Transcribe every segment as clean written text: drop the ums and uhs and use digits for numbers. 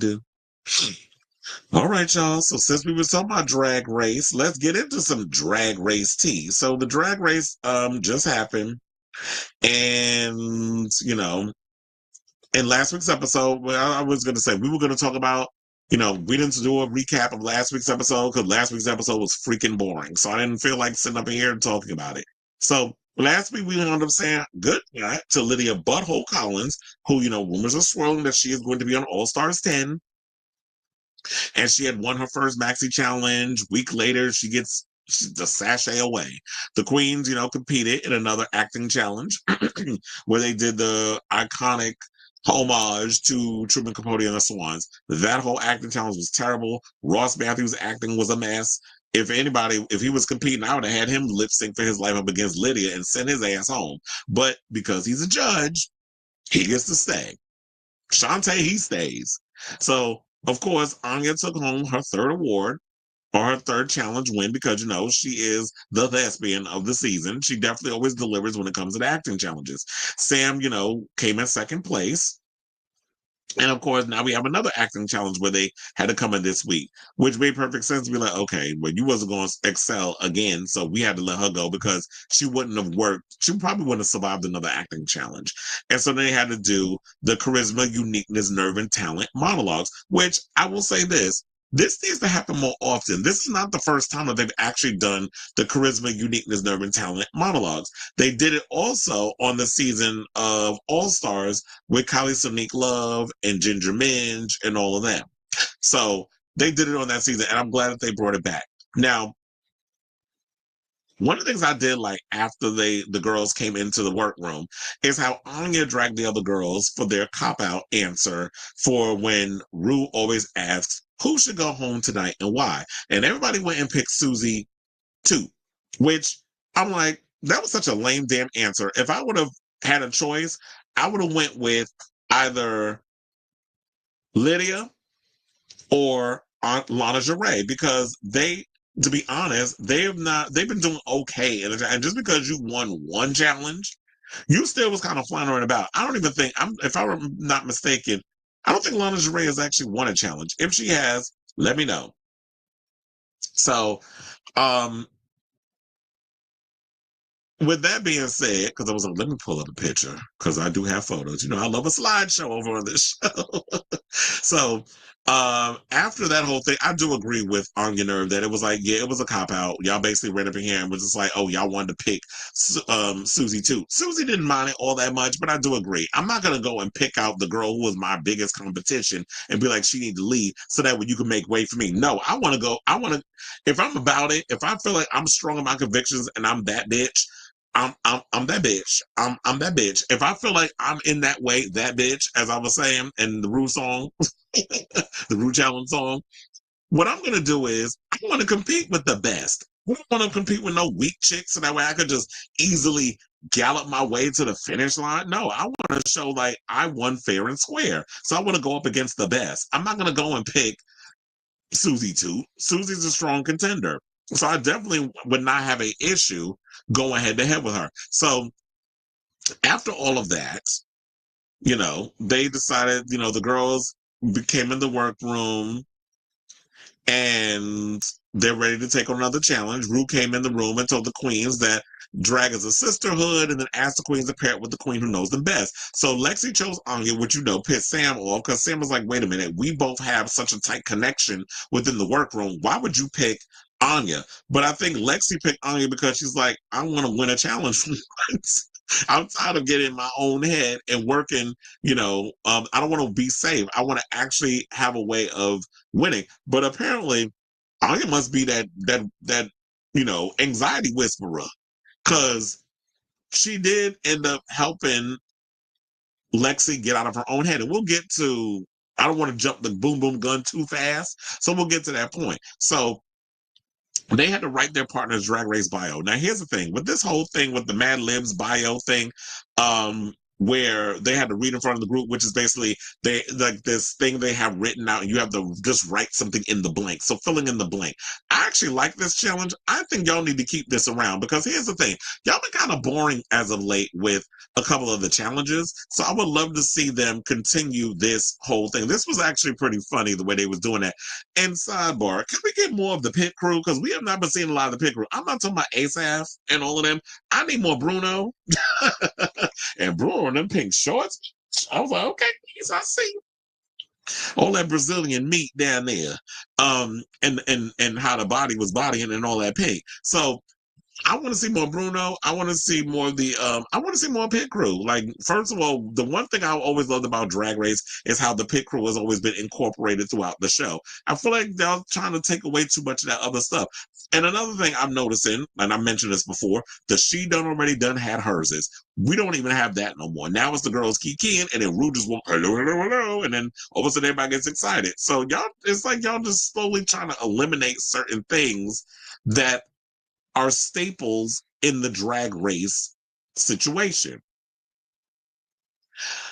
Do. All right, y'all. So since we were talking about drag race, let's get into some drag race tea. So the drag race just happened, and in last week's episode, well, I was going to say we were going to talk about, we didn't do a recap of last week's episode because last week's episode was freaking boring. So I didn't feel like sitting up here and talking about it. So last week we ended up saying good night to Lydia Butthole Collins, who, rumors are swirling that she is going to be on All Stars 10. And she had won her first maxi challenge. Week later, she gets the sachet away. The queens, competed in another acting challenge where they did the iconic homage to Truman Capote and the Swans. That whole acting challenge was terrible. Ross Matthews' acting was a mess. If he was competing, I would have had him lip sync for his life up against Lydia and send his ass home. But because he's a judge, he gets to stay. Shantae, he stays. So, of course, Anya took home her third award or her third challenge win because, she is the thespian of the season. She definitely always delivers when it comes to the acting challenges. Sam, came in second place. And of course, now we have another acting challenge where they had to come in this week, which made perfect sense to be like, okay, well, you wasn't going to excel again, so we had to let her go because she wouldn't have worked. She probably wouldn't have survived another acting challenge. And so they had to do the charisma, uniqueness, nerve, and talent monologues, which I will say this needs to happen more often. This is not the first time that they've actually done the charisma, uniqueness, nerve, and talent monologues. They did it also on the season of All Stars with Kylie Sonique Love and Ginger Minge and all of them. So they did it on that season, and I'm glad that they brought it back. Now, one of the things I did like after the girls came into the workroom is how Anya dragged the other girls for their cop-out answer for when Rue always asks, who should go home tonight and why? And everybody went and picked Susie too, which I'm like, that was such a lame damn answer. If I would have had a choice, I would have went with either Lydia or Aunt Lana Jarre because to be honest, they've been doing okay. And just because you won one challenge, you still was kind of floundering about. I don't even think, if I'm not mistaken, I don't think Lana Jarre has actually won a challenge. If she has, let me know. So, um, with that being said, because I was like, let me pull up a picture because I do have photos. I love a slideshow over on this show. So after that whole thing, I do agree with Anya Nerve that it was like, yeah, it was a cop out. Y'all basically ran up in here and was just like, oh, y'all wanted to pick Susie too. Susie didn't mind it all that much, but I do agree. I'm not gonna go and pick out the girl who was my biggest competition and be like, she need to leave so that way you can make way for me. No, I want to go. If I'm about it, if I feel like I'm strong in my convictions and I'm that bitch. I'm that bitch. I'm that bitch. If I feel like I'm in that way, that bitch, as I was saying in the Rue song, the Rue Challenge song, what I'm gonna do is I want to compete with the best. I don't want to compete with no weak chicks so that way I could just easily gallop my way to the finish line. No, I want to show like I won fair and square. So I want to go up against the best. I'm not gonna go and pick Susie too. Susie's a strong contender. So I definitely would not have an issue going head to head with her. So after all of that, they decided, the girls came in the workroom and they're ready to take on another challenge. Rue came in the room and told the queens that drag is a sisterhood and then asked the queens to pair it with the queen who knows them best. So Lexi chose Anya, which, pissed Sam off because Sam was like, wait a minute, we both have such a tight connection within the workroom. Why would you pick Anya? But I think Lexi picked Anya because she's like, I want to win a challenge for once. I'm tired of getting in my own head and working, I don't want to be safe. I want to actually have a way of winning. But apparently, Anya must be that anxiety whisperer because she did end up helping Lexi get out of her own head. And we'll get to, I don't want to jump the boom boom gun too fast. So we'll get to that point. So they had to write their partner's drag race bio. Now, here's the thing with this whole thing with the Mad Libs bio thing. where they had to read in front of the group, which is basically they like this thing they have written out, and you have to just write something in the blank. So filling in the blank. I actually like this challenge. I think y'all need to keep this around because here's the thing: y'all been kind of boring as of late with a couple of the challenges. So I would love to see them continue this whole thing. This was actually pretty funny the way they was doing that. And sidebar, can we get more of the pit crew? Because we have not been seeing a lot of the pit crew. I'm not talking about Asaf and all of them. I need more Bruno. And Bruno in them pink shorts. I was like, okay, please, I see all that Brazilian meat down there. And how the body was bodying and all that pink. So I want to see more Bruno. I want to see more of the I want to see more pit crew. Like, first of all, the one thing I always loved about Drag Race is how the pit crew has always been incorporated throughout the show. I feel like they're trying to take away too much of that other stuff. And another thing I'm noticing, and I mentioned this before, the She Done Already Done had hers is. We don't even have that no more. Now it's the girls kikiing, and then Ru just won't hello, hello, hello, and then all of a sudden everybody gets excited. So y'all, it's like y'all just slowly trying to eliminate certain things that are staples in the Drag Race situation.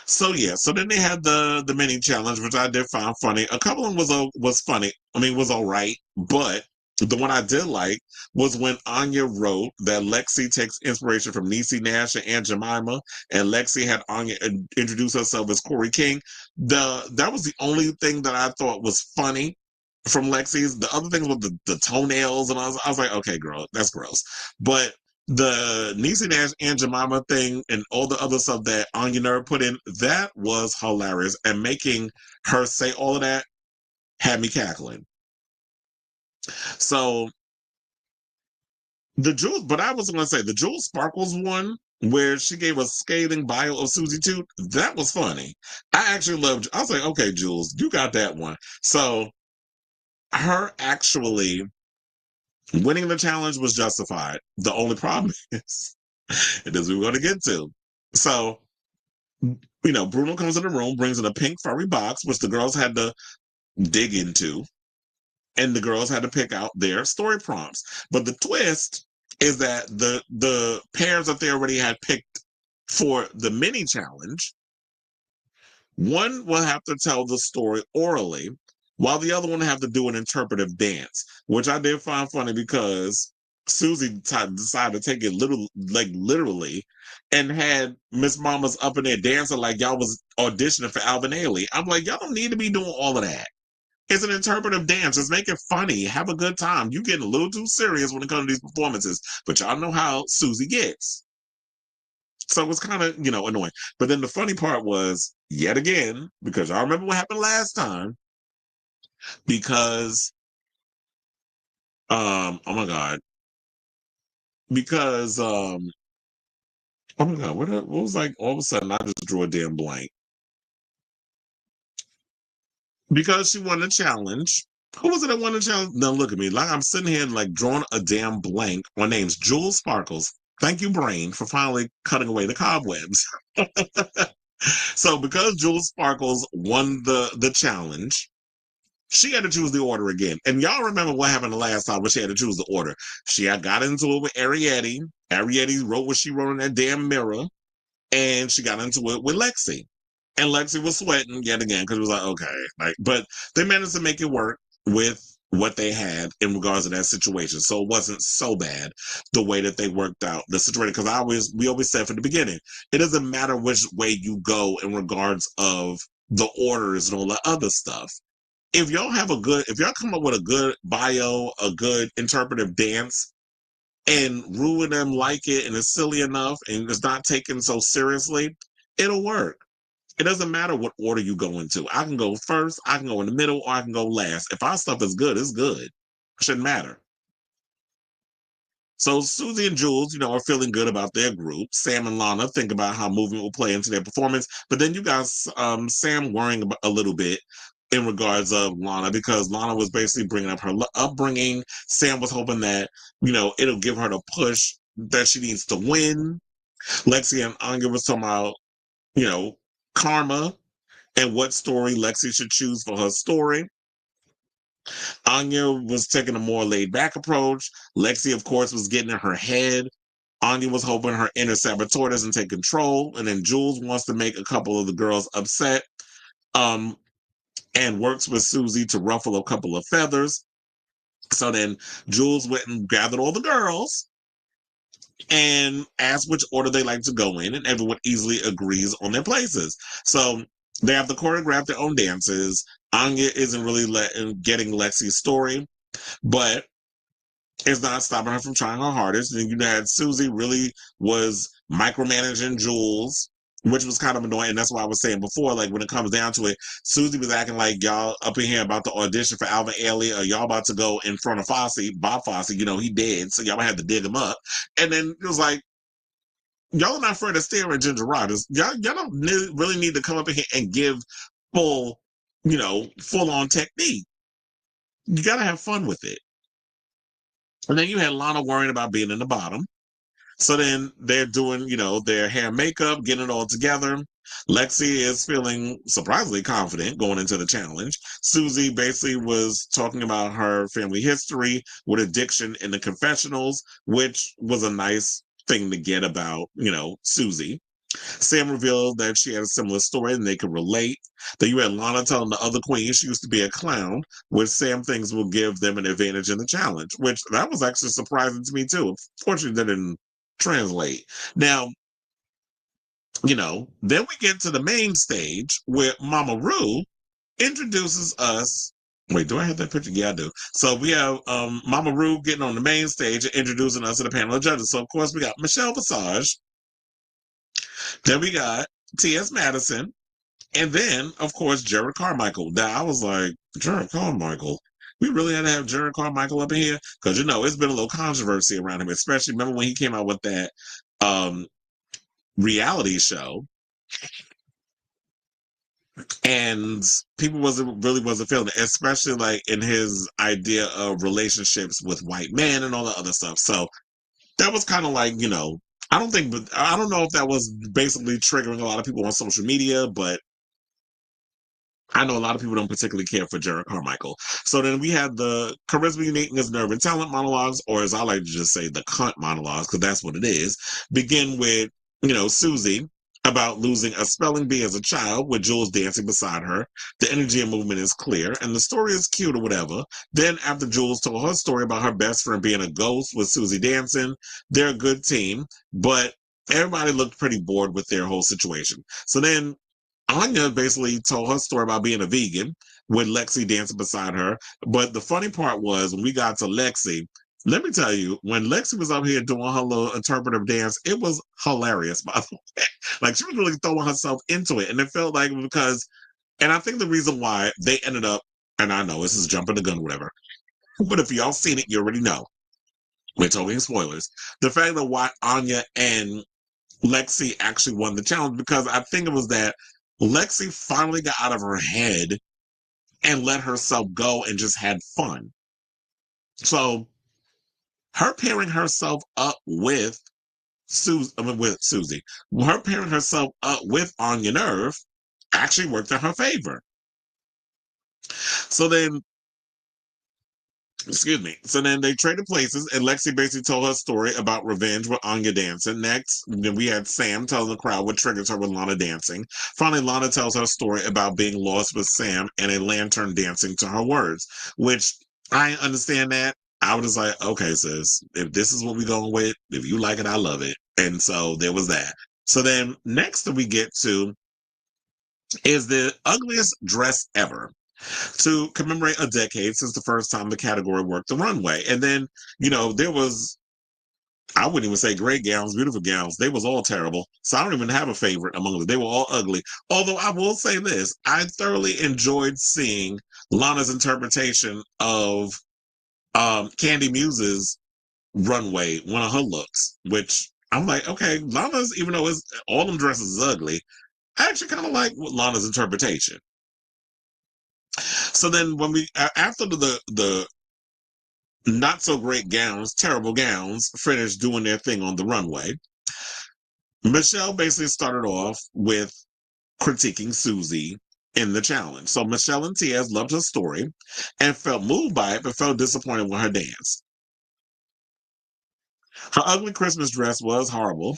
So yeah, so then they had the mini challenge, which I did find funny. A couple of them was funny. I mean, was all right, but the one I did like was when Anya wrote that Lexi takes inspiration from Niecy Nash and Aunt Jemima, and Lexi had Anya introduce herself as Corey King. That was the only thing that I thought was funny from Lexi's. The other things with the toenails, and I was like, okay, girl, that's gross. But the Niecy Nash and Jemima thing and all the other stuff that Anya Nerd put in, that was hilarious. And making her say all of that had me cackling. So the Jules, but I was going to say the Jules Sparkles one where she gave a scathing bio of Susie Toot, that was funny. I actually loved, I was like, okay, Jules, you got that one. So her actually winning the challenge was justified. The only problem is, and this we're going to get to. So, Bruno comes in the room, brings in a pink furry box, which the girls had to dig into, and the girls had to pick out their story prompts. But the twist is that the pairs that they already had picked for the mini challenge, one will have to tell the story orally, while the other one have to do an interpretive dance, which I did find funny because Susie decided to take it literally, and had Miss Mama's up in there dancing like y'all was auditioning for Alvin Ailey. I'm like, y'all don't need to be doing all of that. It's an interpretive dance. Just make it funny. Have a good time. You getting a little too serious when it comes to these performances, but y'all know how Susie gets. So it was kind of, annoying. But then the funny part was, yet again, because y'all remember what happened last time, because, oh my God, because, oh my God, what was like all of a sudden I just drew a damn blank. Because she won the challenge. Who was it that won the challenge? Now look at me. Like I'm sitting here like drawing a damn blank. My name's Jules Sparkles. Thank you, Brain, for finally cutting away the cobwebs. So because Jules Sparkles won the challenge, she had to choose the order again. And y'all remember what happened the last time when she had to choose the order. She had got into it with Arietti. Arietti wrote what she wrote in that damn mirror. And she got into it with Lexi. And Lexi was sweating yet again because it was like, okay. But they managed to make it work with what they had in regards to that situation. So it wasn't so bad the way that they worked out the situation. Because we always said from the beginning, it doesn't matter which way you go in regards of the orders and all that other stuff. If y'all come up with a good bio, a good interpretive dance, and Ru and them like it and it's silly enough and it's not taken so seriously, it'll work. It doesn't matter what order you go into. I can go first, I can go in the middle, or I can go last. If our stuff is good, it's good. It shouldn't matter. So Susie and Jules, are feeling good about their group. Sam and Lana think about how movement will play into their performance. But then you got Sam worrying about a little bit in regards of Lana because Lana was basically bringing up her upbringing. Sam was hoping that, it'll give her the push that she needs to win. Lexi and Anya was talking about, karma and what story Lexi should choose for her story. Anya was taking a more laid back approach. Lexi, of course, was getting in her head Anya was hoping her inner saboteur doesn't take control, and then Jules wants to make a couple of the girls upset, um, and works with Susie to ruffle a couple of feathers. So then Jules went and gathered all the girls and asked which order they like to go in, and everyone easily agrees on their places. So they have to choreograph their own dances. Anya isn't really getting Lexi's story, but it's not stopping her from trying her hardest. And you had Susie really was micromanaging Jules, which was kind of annoying. And that's why I was saying before, like when it comes down to it, Susie was acting like y'all up in here about the audition for Alvin Ailey, or y'all about to go in front of Fosse, Bob Fosse, he dead, so y'all had to dig him up. And then it was like, y'all are not Fred Astaire and Ginger Rogers. Y'all don't really need to come up in here and give full, full on technique. You got to have fun with it. And then you had Lana worrying about being in the bottom. So then they're doing, their hair and makeup, getting it all together. Lexi is feeling surprisingly confident going into the challenge. Susie basically was talking about her family history with addiction in the confessionals, which was a nice thing to get about, Susie. Sam revealed that she had a similar story and they could relate. Then you had Lana telling the other queen she used to be a clown, which Sam thinks will give them an advantage in the challenge, which that was actually surprising to me too. Fortunately, that didn't translate. Now, then we get to the main stage where Mama Ru introduces us. Wait, do I have that picture? Yeah, I do. So we have Mama Ru getting on the main stage and introducing us to the panel of judges. So of course we got Michelle Visage. Then we got T.S. Madison. And then, of course, Jared Carmichael. Now, I was like, Jared Carmichael? We really had to have Jared Carmichael up in here? Because, it's been a little controversy around him, especially remember when he came out with that reality show. And people wasn't feeling it, especially like in his idea of relationships with white men and all the other stuff. So that was kind of like, I don't know if that was basically triggering a lot of people on social media, but I know a lot of people don't particularly care for Jared Carmichael. So then we had the charisma, uniqueness, nerve, and talent monologues, or as I like to just say, the cunt monologues, because that's what it is. Begin with, Susie about losing a spelling bee as a child, with Jules dancing beside her. The energy and movement is clear, and the story is cute or whatever. Then after Jules told her story about her best friend being a ghost with Susie dancing, they're a good team, but everybody looked pretty bored with their whole situation. So then Anya basically told her story about being a vegan with Lexi dancing beside her. But the funny part was when we got to Lexi, let me tell you, when Lexi was up here doing her little interpretive dance, it was hilarious, by the way. Like she was really throwing herself into it. And it felt like and I think the reason why they ended up, and I know this is jumping the gun, whatever, but if y'all seen it, you already know. We're talking spoilers. The fact that why Anya and Lexi actually won the challenge, because I think it was that Lexi finally got out of her head and let herself go and just had fun. So her pairing herself up with Susie, her pairing herself up with Anya Nerve actually worked in her favor. So then Excuse me. So then they traded places, and Lexi basically told her story about revenge with Anya dancing. Next, then we had Sam telling the crowd what triggers her with Lana dancing. Finally, Lana tells her story about being lost with Sam and a lantern dancing to her words, which I understand that. I was just like, okay, sis, if this is what we're going with, if you like it, I love it. And so there was that. So then next that we get to is the ugliest dress ever, to commemorate a decade since the first time the category worked the runway. And then, there was, I wouldn't even say great gowns, beautiful gowns. They was all terrible. So I don't even have a favorite among them. They were all ugly. Although I will say this, I thoroughly enjoyed seeing Lana's interpretation of Candy Muse's runway, one of her looks, which I'm like, okay, Lana's, even though all them dresses is ugly, I actually kind of like Lana's interpretation. So then when after the not so great gowns, terrible gowns, finished doing their thing on the runway, Michelle basically started off with critiquing Susie in the challenge. So Michelle and Tiaz loved her story and felt moved by it, but felt disappointed with her dance. Her ugly Christmas dress was horrible.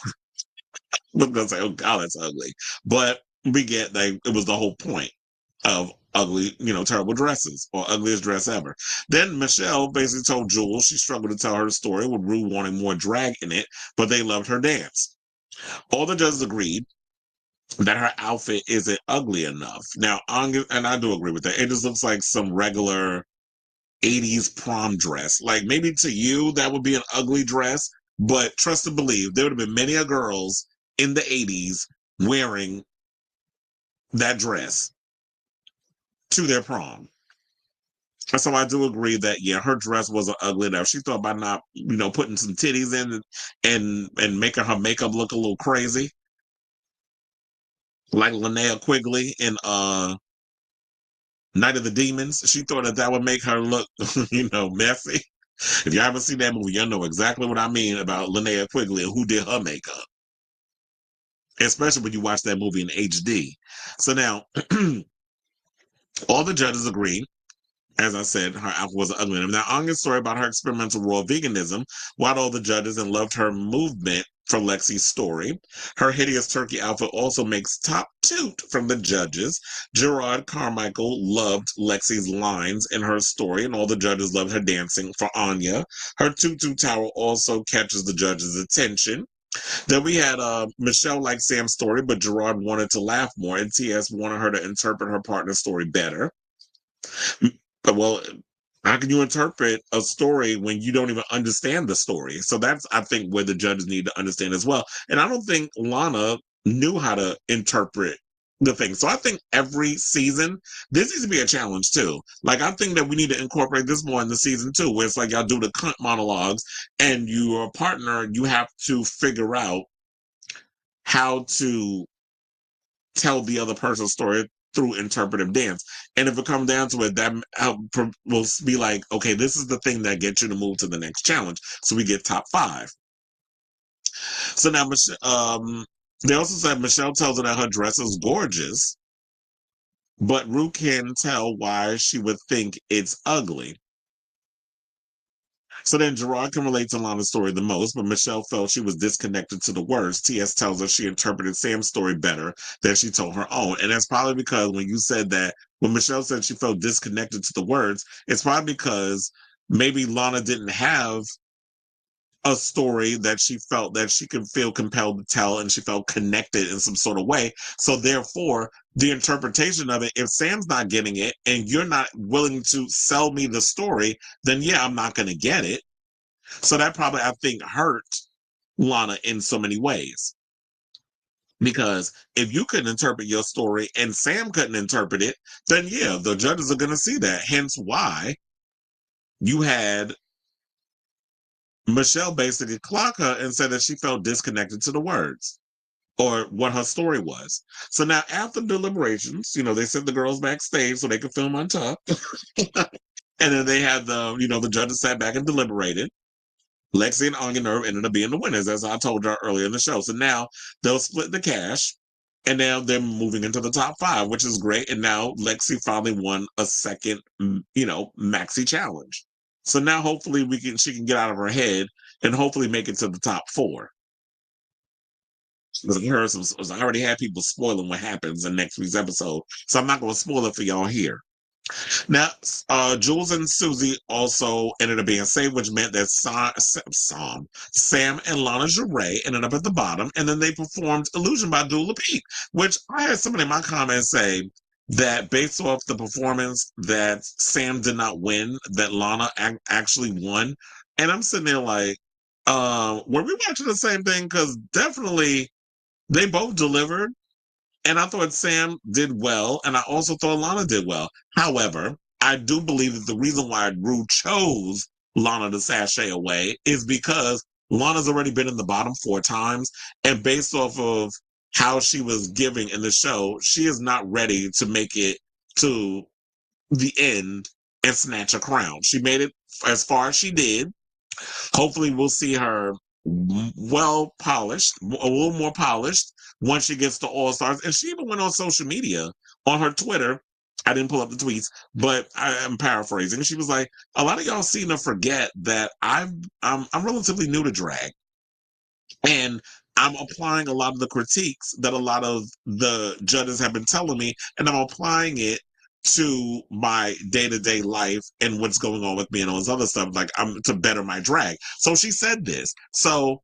I was gonna say, oh God, that's ugly. But we get that it was the whole point of ugly, terrible dresses or ugliest dress ever. Then Michelle basically told Jules she struggled to tell her story with Rue wanting more drag in it, but they loved her dance. All the judges agreed that her outfit isn't ugly enough. Now, and I do agree with that. It just looks like some regular 80s prom dress. Like maybe to you that would be an ugly dress, but trust and believe there would have been many a girls in the 80s wearing that dress to their prom. So I do agree that yeah, her dress wasn't ugly enough. She thought by not, putting some titties in and making her makeup look a little crazy, like Linnea Quigley in Night of the Demons. She thought that would make her look, messy. If you haven't seen that movie, you'll know exactly what I mean about Linnea Quigley and who did her makeup, especially when you watch that movie in HD. So now, all the judges agree. As I said, her outfit was ugly. Now, Anya's story about her experimental raw veganism, while all the judges and loved her movement for Lexi's story. Her hideous turkey outfit also makes top toot from the judges. Gerard Carmichael loved Lexi's lines in her story, and all the judges loved her dancing for Anya. Her tutu towel also catches the judges' attention. Then we had Michelle liked Sam's story, but Gerard wanted to laugh more, and TS wanted her to interpret her partner's story better. Well, how can you interpret a story when you don't even understand the story? So that's, I think, where the judges need to understand as well. And I don't think Lana knew how to interpret the thing. So I think every season, this needs to be a challenge too. Like, I think that we need to incorporate this more in the season too, where it's like y'all do the cunt monologues and your partner, you have to figure out how to tell the other person's story through interpretive dance. And if it comes down to it, that will be like, okay, this is the thing that gets you to move to the next challenge. So we get top 5. So now, they also said Michelle tells her that her dress is gorgeous, but Rue can tell why she would think it's ugly. So then Gerard can relate to Lana's story the most, but Michelle felt she was disconnected to the words. TS tells her she interpreted Sam's story better than she told her own. And that's probably because when Michelle said she felt disconnected to the words, it's probably because maybe Lana didn't have a story that she felt that she could feel compelled to tell and she felt connected in some sort of way. So therefore, the interpretation of it, if Sam's not getting it and you're not willing to sell me the story, then yeah, I'm not going to get it. So that probably, I think, hurt Lana in so many ways. Because if you couldn't interpret your story and Sam couldn't interpret it, then yeah, the judges are going to see that. Hence why you had Michelle basically clock her and said that she felt disconnected to the words or what her story was. So now after deliberations, they sent the girls backstage so they could film on top. And then they had the judges sat back and deliberated. Lexi and Anya Nerve ended up being the winners, as I told you earlier in the show. So now they'll split the cash. And now they're moving into the top 5, which is great. And now Lexi finally won a second, maxi challenge. So now hopefully she can get out of her head and hopefully make it to the top 4. Because I already had people spoiling what happens in next week's episode. So I'm not going to spoil it for y'all here. Now, Jules and Susie also ended up being saved, which meant that Sam and Lana Jarre ended up at the bottom, and then they performed Illusion by Dula Peep, which I had somebody in my comments say that based off the performance that Sam did not win, that Lana actually won. And I'm sitting there like, were we watching the same thing? Because definitely they both delivered. And I thought Sam did well, and I also thought Lana did well. However, I do believe that the reason why Rue chose Lana to sashay away is because Lana's already been in the bottom 4 times, and based off of how she was giving in the show, she is not ready to make it to the end and snatch a crown. She made it as far as she did. Hopefully, we'll see her well polished, a little more polished once she gets to All Stars. And she even went on social media, on her Twitter, I didn't pull up the tweets, but I'm paraphrasing. She was like, "A lot of y'all seem to forget that I'm relatively new to drag, and I'm applying a lot of the critiques that a lot of the judges have been telling me, and I'm applying it to my day-to-day life and what's going on with me and all this other stuff. Like I'm to better my drag." So she said this. So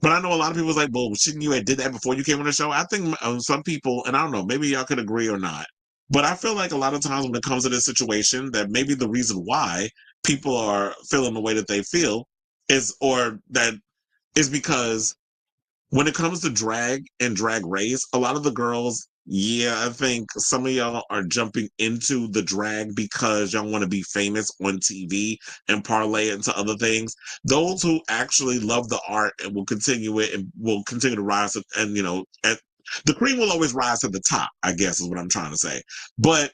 but I know a lot of people was like, well, shouldn't you have did that before you came on the show? I think some people, and I don't know, maybe y'all could agree or not, but I feel like a lot of times when it comes to this situation, that maybe the reason why people are feeling the way that they feel is because when it comes to drag and drag race, a lot of the girls, yeah, I think some of y'all are jumping into the drag because y'all want to be famous on TV and parlay it into other things. Those who actually love the art and will continue it and will continue to rise, and the cream will always rise to the top, I guess is what I'm trying to say. But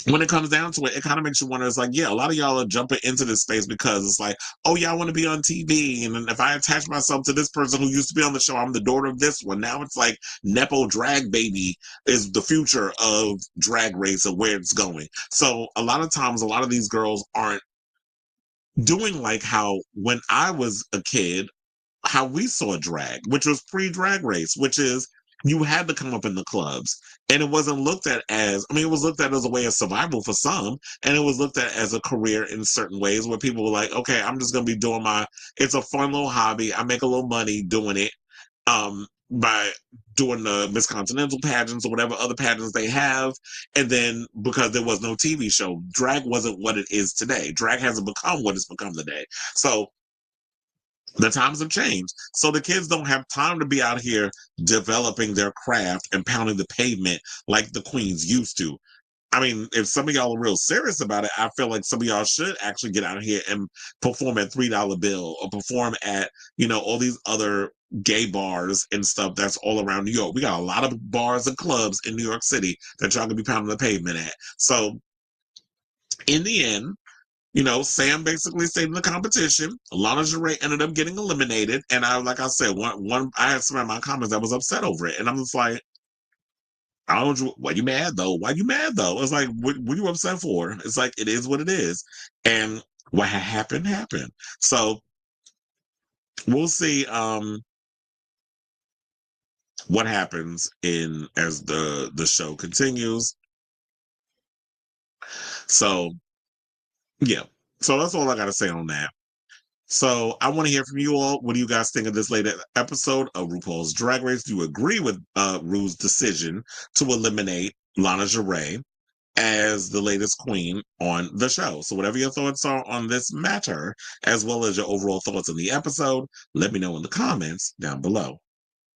when it comes down to it, it kind of makes you wonder. It's like, yeah, a lot of y'all are jumping into this space because it's like, oh, yeah, I want to be on TV. And if I attach myself to this person who used to be on the show, I'm the daughter of this one. Now it's like Nepo drag baby is the future of drag race and where it's going. So a lot of times, a lot of these girls aren't doing like how when I was a kid, how we saw drag, which was pre-drag race, which is you had to come up in the clubs. And it wasn't looked at as, I mean, it was looked at as a way of survival for some, and it was looked at as a career in certain ways where people were like, okay, I'm just going to be doing it's a fun little hobby. I make a little money doing it by doing the Miss Continental pageants or whatever other pageants they have. And then because there was no TV show, drag wasn't what it is today. Drag hasn't become what it's become today. So the times have changed. So the kids don't have time to be out here developing their craft and pounding the pavement like the queens used to. I mean, if some of y'all are real serious about it, I feel like some of y'all should actually get out here and perform at $3 Bill or perform at, all these other gay bars and stuff that's all around New York. We got a lot of bars and clubs in New York City that y'all can be pounding the pavement at. So in the end, Sam basically stayed in the competition. Lingerie ended up getting eliminated, and like I said, I had some of my comments that was upset over it, and I'm just like, I don't. Why you mad though? Why you mad though? It's like, what are you upset for? It's like it is what it is, and what happened happened. So we'll see what happens in as the show continues. So yeah, so that's all I got to say on that. So I want to hear from you all. What do you guys think of this latest episode of RuPaul's Drag Race? Do you agree with Ru's decision to eliminate Lingerie as the latest queen on the show? So whatever your thoughts are on this matter, as well as your overall thoughts on the episode, let me know in the comments down below.